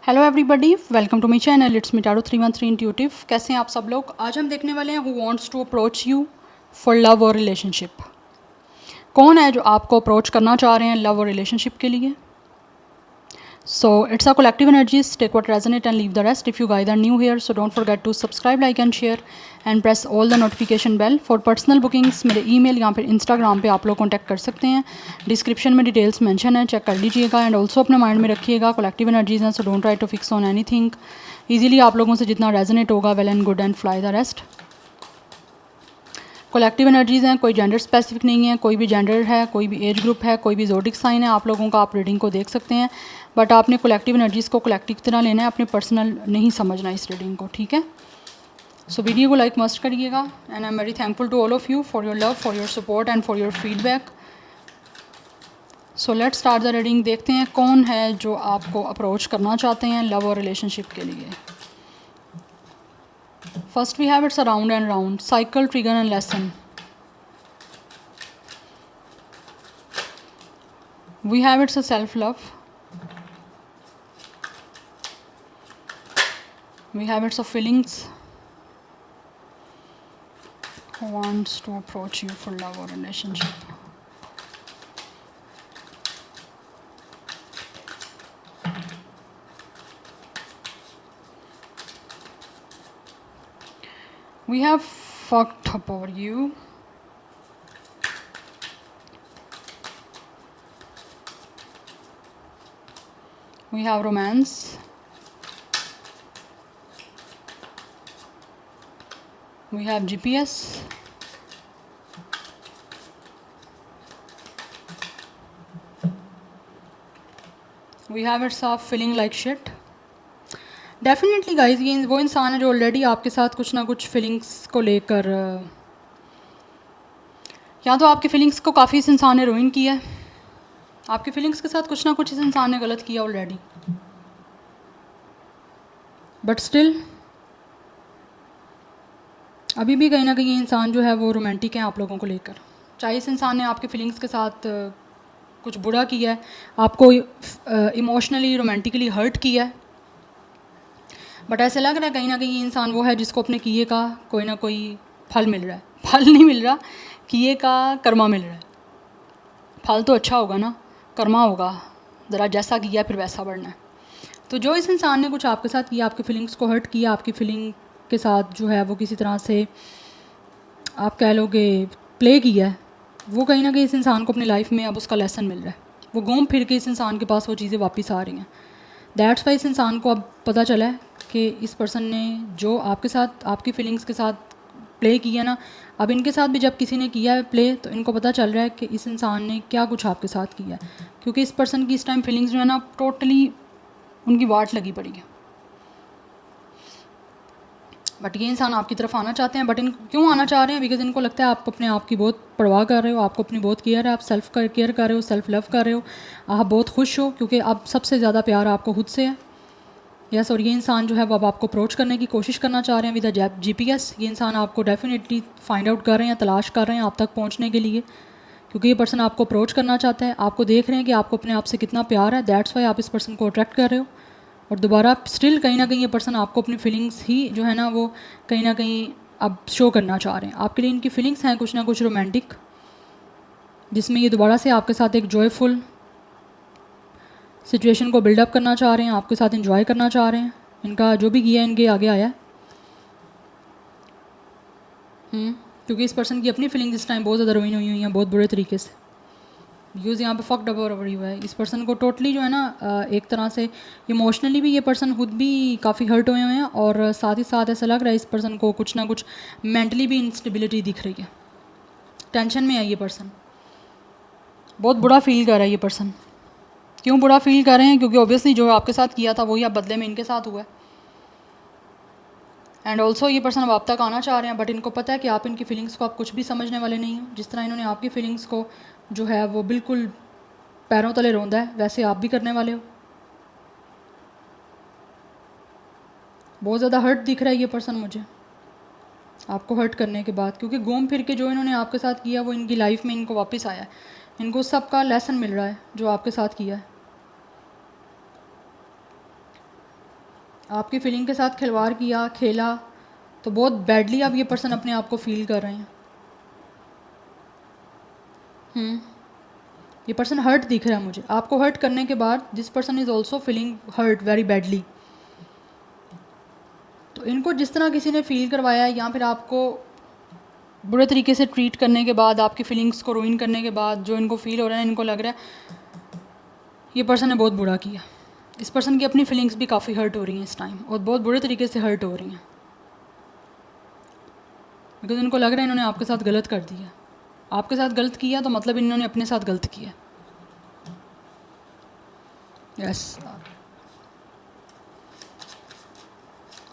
Hello everybody, welcome to my channel. It's me tarot 313 intuitive. कैसे हैं आप सब लोग? आज हम देखने वाले हैं who wants to approach you for love और रिलेशनशिप। कौन है जो आपको अप्रोच करना चाह रहे हैं लव और रिलेशनशिप के लिए? So it's a collective energies. Take what resonate and leave the rest. If you guys are new here, so don't forget to subscribe, like and share and press all the notification bell. For personal bookings मेरे email या फिर Instagram पे आप लोग contact कर सकते हैं। Description में details mention है, check कर लीजिएगा। And also अपने mind में रखिएगा collective energies हैं, so don't try to fix on anything. Easily आप लोगों से जितना resonate होगा well and good and fly the rest. Collective energies हैं, कोई जेंडर स्पेसिफिक नहीं है, कोई भी जेंडर है, कोई भी एज ग्रुप है, कोई भी ज़ोडिक साइन है आप लोगों का। आप रीडिंग को देख सकते हैं, बट आपने कलेक्टिव एनर्जीज़ को कलेक्टिव तरह लेना है, अपने पर्सनल नहीं समझना इस रीडिंग को, ठीक है? सो वीडियो को लाइक मस्ट करिएगा। And I am very thankful to all of you for your love, for your support and for your feedback. So let's start the reading. देखते हैं कौन है जो आपको अप्रोच करना चाहते हैं लव और रिलेशनशिप के लिए। First we have it's a round and round, cycle, trigger and lesson. We have it's a self-love. We have it's a feelings. Who wants to approach you for love or relationship? We have fucked up over you. We have romance. We have GPS. We have it's a feeling like shit. Definitely guys ये वो इंसान है जो already आपके साथ कुछ ना कुछ फीलिंग्स को लेकर या तो आपकी फीलिंग्स को काफ़ी इस इंसान ने रूइन किया है, आपकी फीलिंग्स के साथ कुछ ना कुछ इस इंसान ने गलत किया ऑलरेडी, बट स्टिल अभी भी कहीं ना कहीं ये इंसान जो है वो रोमांटिक है आप लोगों को लेकर। चाहे इस इंसान ने आपके फीलिंग्स के साथ कुछ बुरा किया है, आपको इमोशनली रोमांटिकली हर्ट किया है, बट ऐसे लग रहा है कहीं ना कहीं ये इंसान वो है जिसको अपने किए का कोई ना कोई फल मिल रहा है। फल नहीं मिल रहा, किए का कर्मा मिल रहा है। फल तो अच्छा होगा ना, कर्मा होगा, ज़रा जैसा किया फिर वैसा बढ़ना है। तो जो इस इंसान ने कुछ आपके साथ किया, आपकी फीलिंग्स को हर्ट किया, आपकी फीलिंग के साथ जो है वो किसी तरह से आप कह लोगे प्ले किया है, वो कहीं ना कहीं इस इंसान को अपनी लाइफ में अब उसका लेसन मिल रहा है। वो घूम फिर के इस इंसान के पास वो चीज़ें वापस आ रही हैं। दैट्स वाई इस इंसान को अब पता चला है कि इस पर्सन ने जो आपके साथ आपकी फीलिंग्स के साथ प्ले किया ना, अब इनके साथ भी जब किसी ने किया है प्ले तो इनको पता चल रहा है कि इस इंसान ने क्या कुछ आपके साथ किया है, क्योंकि इस पर्सन की इस टाइम फीलिंग्स जो है ना टोटली उनकी वाट लगी पड़ी है। बट ये इंसान आपकी तरफ आना चाहते हैं, बट इन क्यों आना चाह रहे हैं? बिकॉज इनको लगता है आप अपने आप की बहुत परवाह कर रहे हो, आपको अपनी बहुत केयर है, आप सेल्फ केयर कर रहे हो, सेल्फ लव कर रहे हो, आप बहुत खुश हो, क्योंकि अब सबसे ज़्यादा प्यार आपको खुद से है। यस, और ये इंसान जो है वो अब आपको अप्रोच करने की कोशिश करना चाह रहे हैं विद अ GPS। ये इंसान आपको डेफिनेटली फाइंड आउट कर रहे हैं, तलाश कर रहे हैं आप तक पहुंचने के लिए, क्योंकि ये पर्सन आपको अप्रोच करना चाहता है। आपको देख रहे हैं कि आपको अपने आप से कितना प्यार है, दैट्स वाई आप इस पर्सन को अट्रैक्ट कर रहे हो। और दोबारा स्टिल कहीं ना कहीं ये पर्सन आपको अपनी फीलिंग्स ही जो है ना वो कहीं ना कहीं अब शो करना चाह रहे हैं। आपके लिए इनकी फीलिंग्स हैं कुछ ना कुछ रोमांटिक, जिसमें ये दोबारा से आपके साथ एक जॉयफुल सिचुएशन को बिल्डअप करना चाह रहे हैं, आपके साथ एंजॉय करना चाह रहे हैं। इनका जो भी किया है इनके आगे आया है। क्योंकि इस पर्सन की अपनी फीलिंग्स इस टाइम बहुत ज़्यादा रोइन हुई हैं, बहुत बुरे तरीके से। यूज़ यहाँ पे फक्ड अप ओवर हुआ है। इस पर्सन को टोटली जो है ना एक तरह से इमोशनली भी ये पर्सन खुद भी काफ़ी हर्ट हुए हैं, और साथ ही साथ ऐसा लग रहा है इस पर्सन को कुछ ना कुछ मेंटली भी इंस्टेबिलिटी दिख रही है, टेंशन में है ये पर्सन, बहुत बुरा फील कर रहा है ये पर्सन। क्यों बुरा फील कर रहे हैं? क्योंकि ऑब्वियसली जो आपके साथ किया था वही अब बदले में इनके साथ हुआ है। एंड ऑल्सो ये पर्सन अब आप तक आना चाह रहे हैं, बट इनको पता है कि आप इनकी फीलिंग्स को आप कुछ भी समझने वाले नहीं हो। जिस तरह इन्होंने आपकी फीलिंग्स को जो है वो बिल्कुल पैरों तले रौंदा है, वैसे आप भी करने वाले हो। बहुत ज़्यादा हर्ट दिख रहा है ये पर्सन मुझे आपको हर्ट करने के बाद, क्योंकि घूम फिर के जो इन्होंने आपके साथ किया वो इनकी लाइफ में इनको वापस आया है। इनको सबका लेसन मिल रहा है जो आपके साथ किया है। आपकी फीलिंग के साथ खिलवाड़ किया, खेला, तो बहुत बैडली अब ये पर्सन अपने आप को फील कर रहे हैं। ये पर्सन हर्ट दिख रहा है मुझे। आपको हर्ट करने के बाद this person is also feeling hurt very badly. तो इनको जिस तरह किसी ने फील करवाया है या फिर आपको बुरे तरीके से ट्रीट करने के बाद, आपकी फीलिंग्स को रूइन करने के बाद जो इनको फील हो रहा है, इनको लग रहा है ये पर्सन ने बहुत बुरा किया। इस पर्सन की अपनी फीलिंग्स भी काफ़ी हर्ट हो रही हैं इस टाइम, और बहुत बुरे तरीके से हर्ट हो रही हैं, बिकॉज इनको लग रहा है इन्होंने आपके साथ गलत कर दिया। आपके साथ गलत किया तो मतलब इन्होंने अपने साथ गलत किया। यस,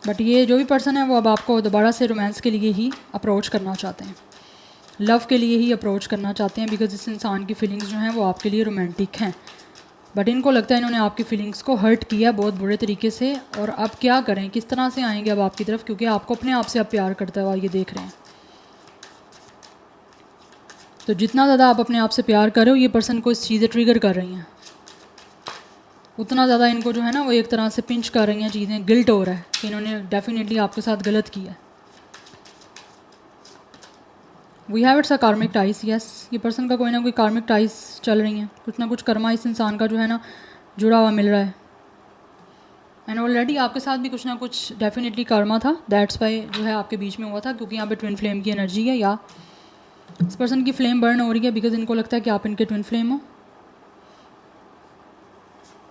बट ये जो भी पर्सन है वो अब आपको दोबारा से रोमांस के लिए ही अप्रोच करना चाहते हैं, लव के लिए ही अप्रोच करना चाहते हैं, बिकॉज इस इंसान की फीलिंग्स जो हैं वो आपके लिए रोमांटिक हैं। बट इनको लगता है इन्होंने आपकी फीलिंग्स को हर्ट किया बहुत बुरे तरीके से, और अब क्या करें, किस तरह से आएंगे अब आपकी तरफ, क्योंकि आपको अपने आप से अब प्यार करता हुआ ये देख रहे हैं। तो जितना ज़्यादा आप अपने आप से प्यार कर रहे हो, ये पर्सन को इस चीज़ें ट्रिगर कर रही हैं, उतना ज़्यादा इनको जो है ना वो एक तरह से पिंच कर रही हैं चीज़ें, गिल्ट हो रहा है कि इन्होंने डेफिनेटली आपके साथ गलत किया। वी हैव इट्स अ कार्मिक टाइस। यस, ये पर्सन का कोई ना कोई कार्मिक टाइस चल रही हैं, कुछ ना कुछ कर्मा इस इंसान का जो है ना जुड़ा हुआ मिल रहा है। एंड ऑलरेडी आपके साथ भी कुछ ना कुछ डेफिनेटली कर्मा था, दैट्स वाई जो है आपके बीच में हुआ था, क्योंकि यहाँ पे ट्विन फ्लेम की एनर्जी है, या इस पर्सन की फ्लेम बर्न हो रही है, बिकॉज इनको लगता है कि आप इनके ट्विन फ्लेम हो।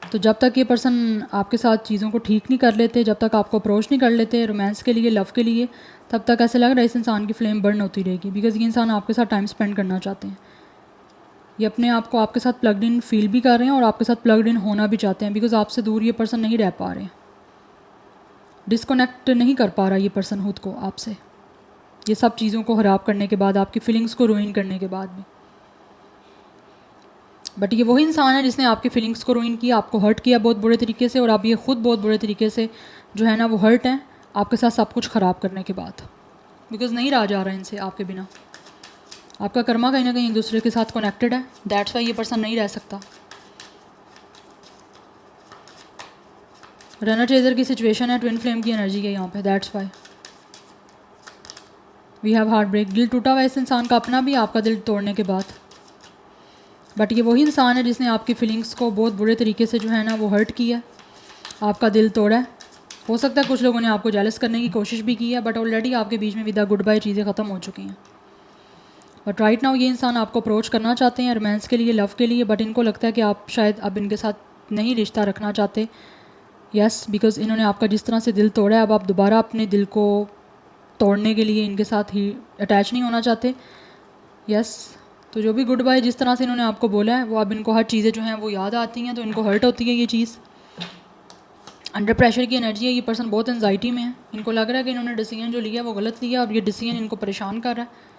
तो जब तक ये पर्सन आपके साथ चीज़ों को ठीक नहीं कर लेते, जब तक आपको अप्रोच नहीं कर लेते रोमांस के लिए, लव के लिए, तब तक ऐसे लग रहा है इस इंसान की फ्लेम बर्न होती रहेगी, बिकॉज ये इंसान आपके साथ टाइम स्पेंड करना चाहते हैं। ये अपने आप को आपके साथ प्लग्ड इन फील भी कर रहे हैं और आपके साथ प्लग्ड इन होना भी चाहते हैं, बिकॉज आपसे दूर ये पर्सन नहीं रह पा रहे, डिस्कनेक्ट नहीं कर पा रहा ये पर्सन खुद को आपसे, ये सब चीज़ों को ख़राब करने के बाद, आपकी फीलिंग्स को रूइन करने के बाद भी। बट ये वही इंसान है जिसने आपकी फीलिंग्स को रूइन किया, आपको हर्ट किया बहुत बुरे तरीके से, और आप ये खुद बहुत बुरे तरीके से जो है ना वो हर्ट हैं आपके साथ सब कुछ ख़राब करने के बाद, बिकॉज नहीं रहा जा रहा है इनसे आपके बिना। आपका कर्मा कहीं ना कहीं एक दूसरे के साथ कनेक्टेड है, दैट्स वाई ये पर्सन नहीं रह सकता। रनर चेजर की सिचुएशन है, ट्विन फ्लेम की एनर्जी है यहाँ पे, that's why we have heartbreak. दिल टूटा हुआ इस इंसान का अपना भी आपका दिल तोड़ने के बाद, बट ये वही इंसान है जिसने आपकी फीलिंग्स को बहुत बुरे तरीके से जो है ना वो हर्ट किया, आपका दिल तोड़ा है। हो सकता है कुछ लोगों ने आपको जेलस करने की कोशिश भी की है, बट ऑलरेडी आपके बीच में विदा गुड बाय चीज़ें ख़त्म हो चुकी हैं। बट राइट नाउ ये इंसान आपको अप्रोच करना चाहते हैं रोमांस के लिए, लव के लिए, बट इनको लगता है कि आप शायद अब इनके साथ नहीं रिश्ता रखना चाहते। यस, बिकॉज इन्होंने आपका जिस तरह से दिल तोड़ा है, अब आप दोबारा अपने दिल को तोड़ने के लिए इनके साथ ही अटैच नहीं होना चाहते। यस, तो जो भी गुड बाय जिस तरह से इन्होंने आपको बोला है, वो अब इनको हर चीज़ें जो हैं वो याद आती हैं, तो इनको हर्ट होती है ये चीज़। अंडर प्रेशर की एनर्जी है, ये पर्सन बहुत एंजाइटी में है, इनको लग रहा है कि इन्होंने डिसीजन जो लिया वो गलत लिया, और ये डिसीजन इनको परेशान कर रहा है।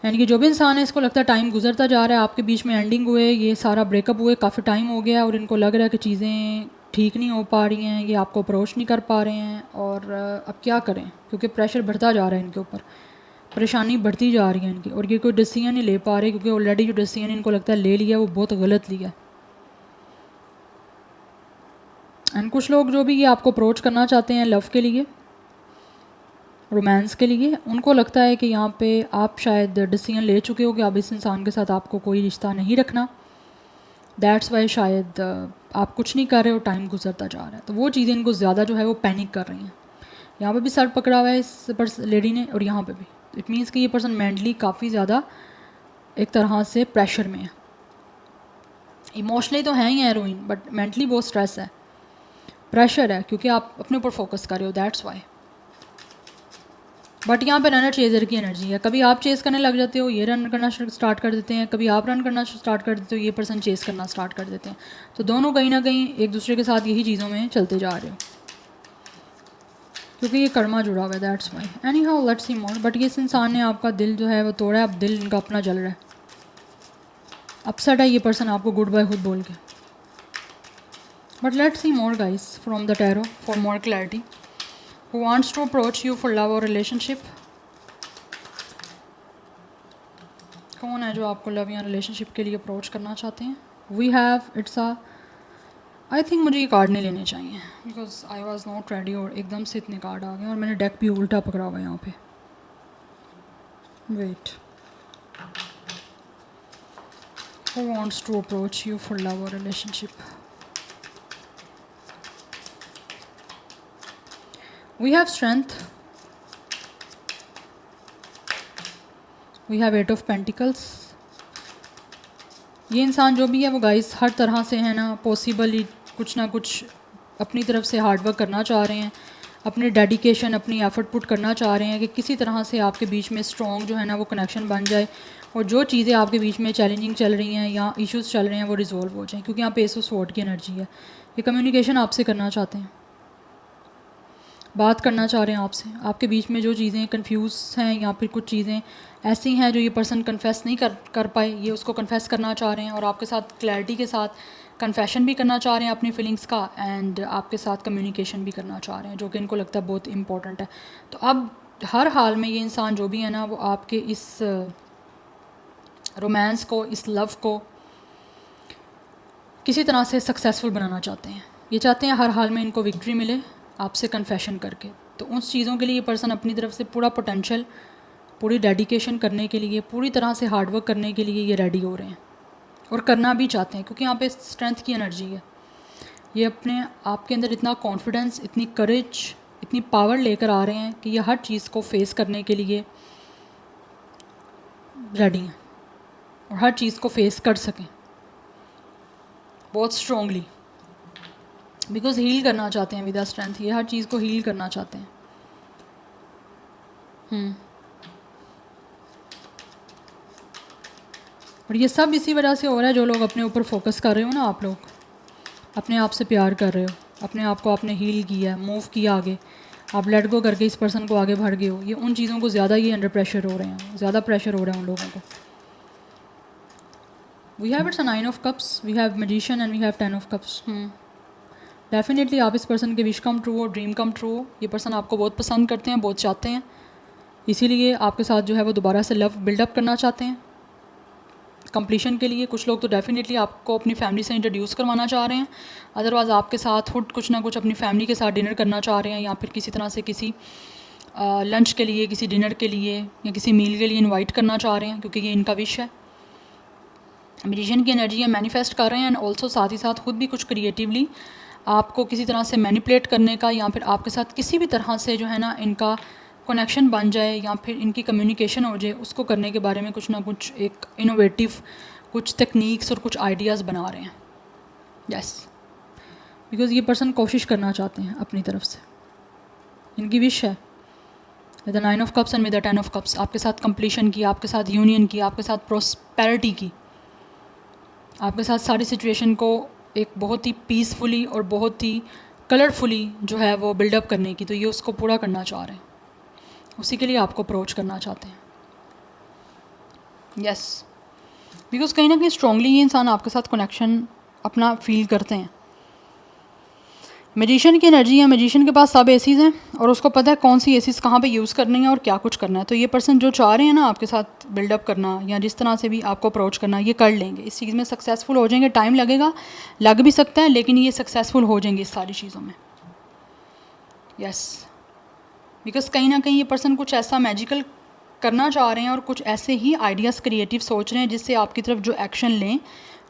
यानी कि जो भी इंसान है इसको लगता है टाइम गुजरता जा रहा है, आपके बीच में एंडिंग हुए, ये सारा ब्रेकअप हुए काफ़ी टाइम हो गया, और इनको लग रहा है कि चीज़ें ठीक नहीं हो पा रही हैं, ये आपको अप्रोच नहीं कर पा रहे हैं, और अब क्या करें, क्योंकि प्रेशर बढ़ता जा रहा है इनके ऊपर, परेशानी बढ़ती जा रही है इनकी, और ये कोई डिसीजन नहीं ले पा रहे, क्योंकि ऑलरेडी जो डिसीजन इनको लगता है ले लिया वो बहुत गलत लिया। एंड कुछ लोग जो भी ये आपको अप्रोच करना चाहते हैं लव के लिए, रोमांस के लिए, उनको लगता है कि यहाँ पे आप शायद डिसीजन ले चुके हो कि अब इस इंसान के साथ आपको कोई रिश्ता नहीं रखना, दैट्स वाई शायद आप कुछ नहीं कर रहे हो, टाइम गुजरता जा रहा है, तो वो चीज़ें इनको ज़्यादा जो है वो पैनिक कर रही हैं। यहाँ पे भी सर पकड़ा हुआ है इस लेडी ने, और यहाँ पे भी, इट मीन्स कि ये पर्सन मेंटली काफ़ी ज़्यादा एक तरह से प्रेशर में है। इमोशनली तो है ही हीरोइन, बट मेंटली बहुत स्ट्रेस है, प्रेशर है, क्योंकि आप अपने ऊपर फोकस कर रहे हो, दैट्स वाई। बट यहाँ पे रनर चेजर की एनर्जी है, कभी आप चेस करने लग जाते हो, ये रन करना स्टार्ट कर देते हैं, कभी आप रन करना स्टार्ट कर देते हो, ये पर्सन चेस करना स्टार्ट कर देते हैं, तो दोनों कहीं ना कहीं एक दूसरे के साथ यही चीज़ों में चलते जा रहे हो, क्योंकि ये कर्मा जुड़ा हुआ है, that's why. Any how let's see more. But ये इस इंसान ने आपका दिल जो है वो तोड़ा है, अब दिल इनका अपना जल रहा है, अपसेट है ये पर्सन आपको गुड बाय खुद बोल के। But let's see more guys from the tarot for more clarity. Who wants to approach you for love or relationship? कौन है जो आपको लव या रिलेशनशिप के लिए अप्रोच करना चाहते हैं? We have it's a I think मुझे ये कार्ड नहीं लेने चाहिए because I was not ready और एकदम से इतने कार्ड आ गए और मैंने डेक भी उल्टा पकड़ा हुआ है यहाँ पे. Wait. Who wants to approach you for love और relationship? We have strength. We have 8 of pentacles. ये इंसान जो भी है वो गाइस हर तरह से है ना पॉसिबली कुछ ना कुछ अपनी तरफ से हार्डवर्क करना चाह रहे हैं, अपनी डेडिकेशन अपनी एफर्ट पुट करना चाह रहे हैं कि किसी तरह से आपके बीच में स्ट्रॉन्ग जो है ना वो कनेक्शन बन जाए और जो चीज़ें आपके बीच में चैलेंजिंग चल रही हैं या इश्यूज़ चल रहे हैं वो रिजॉल्व हो जाएं, क्योंकि यहाँ पे एस ऑफ स्वॉर्ड की एनर्जी है. ये कम्युनिकेशन आपसे करना चाहते हैं, बात करना चाह रहे हैं आपसे. आपके बीच में जो चीज़ें कंफ्यूज हैं या फिर कुछ चीज़ें ऐसी हैं जो ये पर्सन कन्फेस नहीं कर पाए, ये उसको कन्फेस करना चाह रहे हैं और आपके साथ क्लैरिटी के साथ कन्फेशन भी करना चाह रहे हैं अपनी फीलिंग्स का एंड आपके साथ कम्युनिकेशन भी करना चाह रहे हैं, जो कि इनको लगता है बहुत इंपॉर्टेंट है. तो अब हर हाल में ये इंसान जो भी है ना वो आपके इस रोमांस को, इस लव को किसी तरह से सक्सेसफुल बनाना चाहते हैं. ये चाहते हैं हर हाल में इनको विक्ट्री मिले आपसे कन्फेशन करके. तो उन चीज़ों के लिए ये पर्सन अपनी तरफ से पूरा पोटेंशियल, पूरी डेडिकेशन करने के लिए, पूरी तरह से हार्डवर्क करने के लिए ये रेडी हो रहे हैं और करना भी चाहते हैं, क्योंकि यहाँ पे स्ट्रेंथ की एनर्जी है. ये अपने आपके अंदर इतना कॉन्फिडेंस, इतनी करेज, इतनी पावर लेकर आ रहे हैं कि ये हर चीज़ को फेस करने के लिए रेडी हैं और हर चीज़ को फेस कर सकें बहुत स्ट्रॉन्गली, बिकॉज हील करना चाहते हैं विद द स्ट्रेंथ. ये हर चीज़ को हील करना चाहते हैं. और ये सब इसी वजह से हो रहा है जो लोग अपने ऊपर फोकस कर रहे हो ना, आप लोग अपने आप से प्यार कर रहे हो, अपने आप को आपने हील किया, मूव किया आगे, आप लेट गो करके इस पर्सन को आगे बढ़ गए हो. ये उन चीज़ों को ज़्यादा ये अंडर प्रेशर हो रहे हैं, ज़्यादा प्रेशर हो रहा है उन लोगों को. We have it's a 9 of cups, we have magician and we have 10 of cups. Definitely आप इस पर्सन के विश कम ट्रू हो, ड्रीम कम ट्रू हो. ये पर्सन आपको बहुत पसंद करते हैं, बहुत चाहते हैं, इसीलिए आपके साथ जो है वो दोबारा से लव बिल्डअप करना चाहते हैं कंप्लीशन के लिए. कुछ लोग तो डेफिनेटली आपको अपनी फैमिली से इंट्रोड्यूस करवाना चाह रहे हैं, अदरवाइज़ आपके साथ खुद कुछ ना कुछ अपनी फैमिली के साथ डिनर करना चाह रहे हैं या फिर किसी तरह से किसी लंच के लिए, किसी डिनर के लिए या किसी मील के लिए इनवाइट करना चाह रहे हैं, क्योंकि ये इनका विश है. मैजिशियन की एनर्जी है, मैनिफेस्ट कर रहे हैं एंड ऑल्सो साथ ही साथ खुद भी कुछ क्रिएटिवली आपको किसी तरह से मैनिपुलेट करने का या फिर आपके साथ किसी भी तरह से जो है ना इनका कनेक्शन बन जाए या फिर इनकी कम्युनिकेशन हो जाए, उसको करने के बारे में कुछ ना कुछ एक इनोवेटिव कुछ टेक्निक्स और कुछ आइडियाज़ बना रहे हैं. यस, बिकॉज ये पर्सन कोशिश करना चाहते हैं अपनी तरफ से, इनकी विश है with the 9 of cups and with the 10 of cups आपके साथ कंप्लीशन की, आपके साथ यूनियन की, आपके साथ प्रॉस्पेरिटी की, आपके साथ सारी सिचुएशन को एक बहुत ही पीसफुली और बहुत ही कलरफुली जो है वो बिल्डअप करने की. तो ये उसको पूरा करना चाह रहे हैं, उसी के लिए आपको अप्रोच करना चाहते हैं. यस, बिकॉज कहीं ना कहीं स्ट्रांगली ये इंसान आपके साथ कनेक्शन अपना फील करते हैं. मैजिशियन की एनर्जी है, मैजिशियन के पास सब एसीज़ हैं और उसको पता है कौन सी एसीज़ कहाँ पे यूज़ करनी है और क्या कुछ करना है. तो ये पर्सन जो चाह रहे हैं ना आपके साथ बिल्डअप करना या जिस तरह से भी आपको अप्रोच करना, ये कर लेंगे, इस चीज़ में सक्सेसफुल हो जाएंगे. टाइम लगेगा, लग भी सकता है, लेकिन ये सक्सेसफुल हो जाएंगे इस सारी चीज़ों में. यस, बिकॉज कहीं ना कहीं ये पर्सन कुछ ऐसा मैजिकल करना चाह रहे हैं और कुछ ऐसे ही आइडियाज़ क्रिएटिव सोच रहे हैं जिससे आपकी तरफ जो एक्शन लें,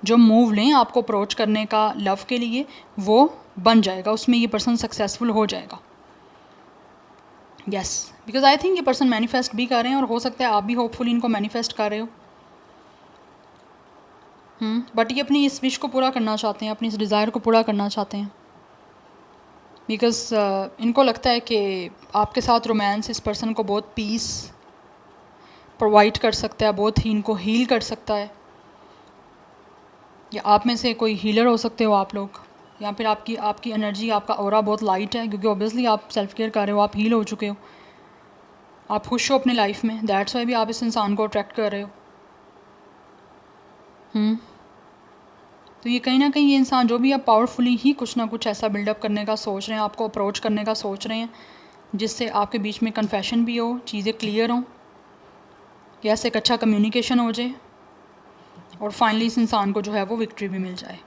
जो मूव लें आपको अप्रोच करने का लव के लिए, वो बन जाएगा, उसमें ये पर्सन सक्सेसफुल हो जाएगा. यस, बिकॉज आई थिंक ये पर्सन मैनिफेस्ट भी कर रहे हैं और हो सकता है आप भी होपफुली इनको मैनिफेस्ट कर रहे हो. बट ये अपनी इस विश को पूरा करना चाहते हैं, अपनी इस डिज़ायर को पूरा करना चाहते हैं, बिकॉज इनको लगता है कि आपके साथ रोमांस इस पर्सन को बहुत पीस प्रोवाइड कर सकता है, बहुत ही इनको हील कर सकता है. या आप में से कोई हीलर हो सकते हो आप लोग, या फिर आपकी एनर्जी, आपका ऑरा बहुत लाइट है, क्योंकि ऑब्वियसली आप सेल्फ केयर कर रहे हो, आप हील हो चुके हो, आप खुश हो अपनी लाइफ में, दैट्स वाई भी आप इस इंसान को अट्रैक्ट कर रहे हो. तो ये कहीं ना कहीं ये इंसान जो भी आप पावरफुली ही कुछ ना कुछ ऐसा बिल्डअप करने का सोच रहे हैं, आपको अप्रोच करने का सोच रहे हैं, जिससे आपके बीच में कन्फेशन भी हो, चीज़ें क्लियर हों, या एक अच्छा कम्युनिकेशन हो जाए और फाइनली इस इंसान को जो है वो विक्ट्री भी मिल जाए.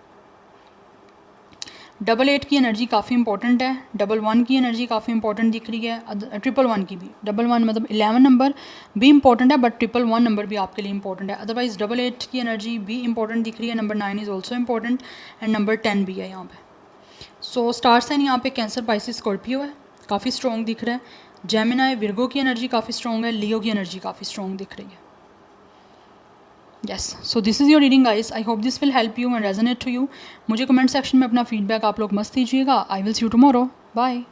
डबल 8 की एनर्जी काफ़ी इंपॉर्टेंट है, डबल 1 की एनर्जी काफ़ी इंपॉर्टेंट दिख रही है, ट्रिपल 1 की भी, डबल 1 मतलब 11 नंबर भी इंपॉर्टेंट है, बट ट्रिपल 1 नंबर भी आपके लिए इंपॉर्टेंट है। अदरवाइज डबल 8 की एनर्जी भी इंपॉर्टेंट दिख रही है, number 9 is also important and number 10 भी है यहाँ पे। सो स्टार साइन यहाँ पे कैंसर, पाइसिस, स्कॉर्पियो है, काफ़ी स्ट्रॉन्ग दिख रहा है। जेमिनाई, विर्गो की एनर्जी काफ़ी स्ट्रॉन्ग है, लियो की एनर्जी काफ़ी स्ट्रॉन्ग दिख रही है। Yes, so this is your reading guys, I hope this will help you and resonate to you. मुझे कमेंट सेक्शन में अपना फीडबैक आप लोग मस्त दीजिएगा। I will see you tomorrow, bye.